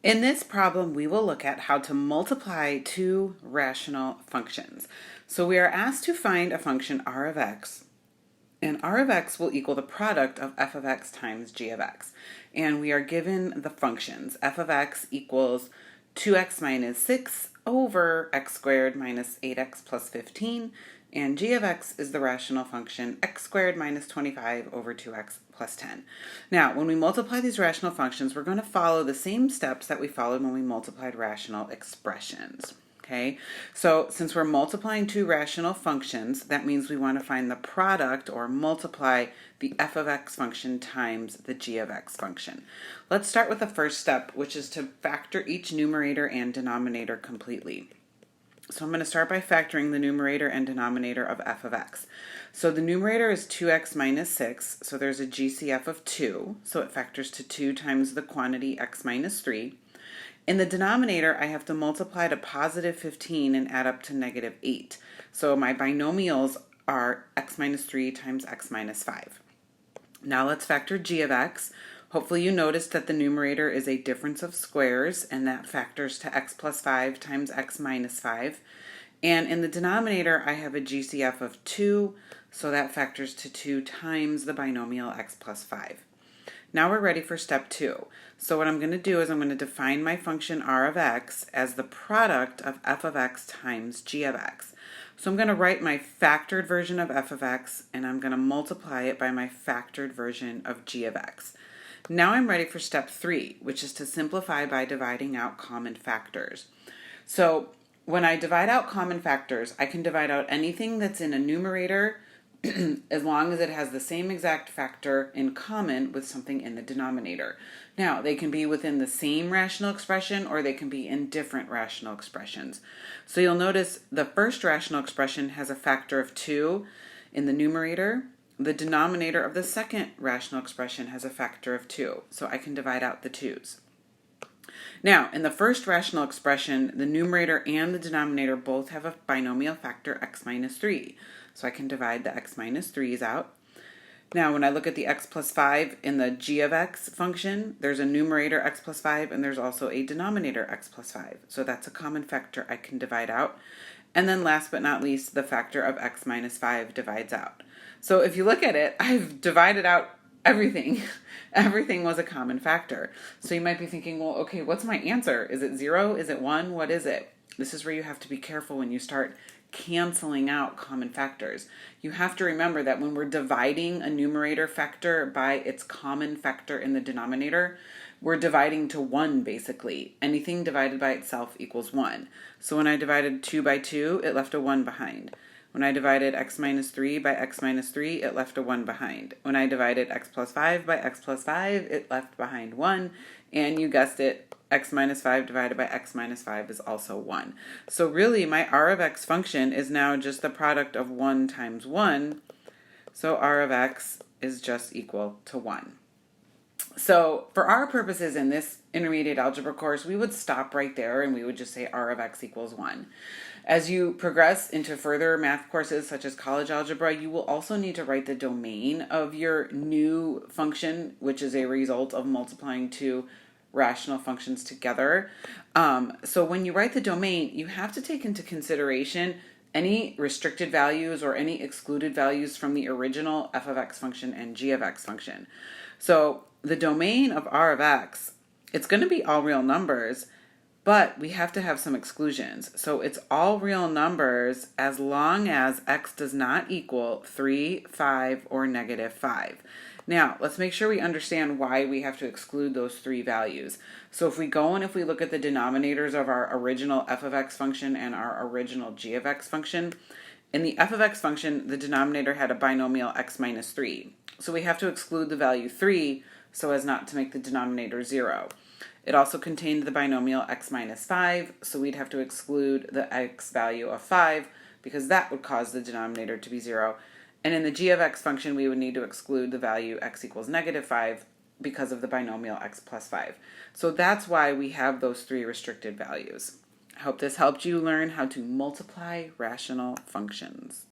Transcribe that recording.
In this problem, we will look at how to multiply two rational functions. So we are asked to find a function r of x, and r of x will equal the product of f of x times g of x. And we are given the functions. F of x equals 2x minus 6 over x squared minus 8x plus 15, and g of x is the rational function x squared minus 25 over 2x plus 10. Now, when we multiply these rational functions, we're going to follow the same steps that we followed when we multiplied rational expressions. Okay, so since we're multiplying two rational functions, that means we want to find the product or multiply the f of x function times the g of x function. Let's start with the first step, which is to factor each numerator and denominator completely. So I'm going to start by factoring the numerator and denominator of f of x. So the numerator is 2x minus 6, so there's a GCF of 2, so it factors to 2 times the quantity x minus 3. In the denominator, I have to multiply to positive 15 and add up to negative 8. So my binomials are x minus 3 times x minus 5. Now let's factor g of x. Hopefully you noticed that the numerator is a difference of squares, and that factors to x plus 5 times x minus 5. And in the denominator, I have a GCF of 2, so that factors to 2 times the binomial x plus 5. Now we're ready for step 2. So what I'm going to do is I'm going to define my function r of x as the product of f of x times g of x. So I'm going to write my factored version of f of x, and I'm going to multiply it by my factored version of g of x. Now I'm ready for step 3, which is to simplify by dividing out common factors. So when I divide out common factors, I can divide out anything that's in a numerator as long as it has the same exact factor in common with something in the denominator. Now, they can be within the same rational expression, or they can be in different rational expressions. So you'll notice the first rational expression has a factor of 2 in the numerator. The denominator of the second rational expression has a factor of 2, so I can divide out the 2's. Now, in the first rational expression, the numerator and the denominator both have a binomial factor x minus 3. So I can divide the x minus 3's out. Now, when I look at the x plus 5 in the g of x function, there's a numerator x plus 5, and there's also a denominator x plus 5. So that's a common factor I can divide out. And then last but not least, the factor of x minus 5 divides out. So if you look at it, I've divided out everything. Everything was a common factor. So you might be thinking, well, okay, what's my answer? Is it 0? Is it 1? What is it? This is where you have to be careful when you start canceling out common factors. You have to remember that when we're dividing a numerator factor by its common factor in the denominator, we're dividing to 1 basically. Anything divided by itself equals 1. So when I divided 2 by 2, it left a 1 behind. When I divided x minus 3 by x minus 3, it left a 1 behind. When I divided x plus 5 by x plus 5, it left behind 1. And you guessed it, x minus 5 divided by x minus 5 is also 1. So really, my r of x function is now just the product of 1 times 1. So r of x is just equal to 1. So for our purposes in this intermediate algebra course, we would stop right there and we would just say r of x equals 1. As you progress into further math courses such as college algebra, you will also need to write the domain of your new function, which is a result of multiplying two rational functions together. So when you write the domain, you have to take into consideration any restricted values or any excluded values from the original f of x function and g of x function. So the domain of r of x, it's going to be all real numbers, but we have to have some exclusions. So it's all real numbers as long as x does not equal 3, 5, or negative 5. Now, let's make sure we understand why we have to exclude those 3 values. So if we go and if we look at the denominators of our original f of x function and our original g of x function, in the f of x function, the denominator had a binomial x minus 3. So we have to exclude the value 3 so as not to make the denominator 0. It also contained the binomial x minus 5, so we'd have to exclude the x value of 5 because that would cause the denominator to be 0. And in the g of x function, we would need to exclude the value x equals negative 5 because of the binomial x plus 5. So that's why we have those 3 restricted values. I hope this helped you learn how to multiply rational functions.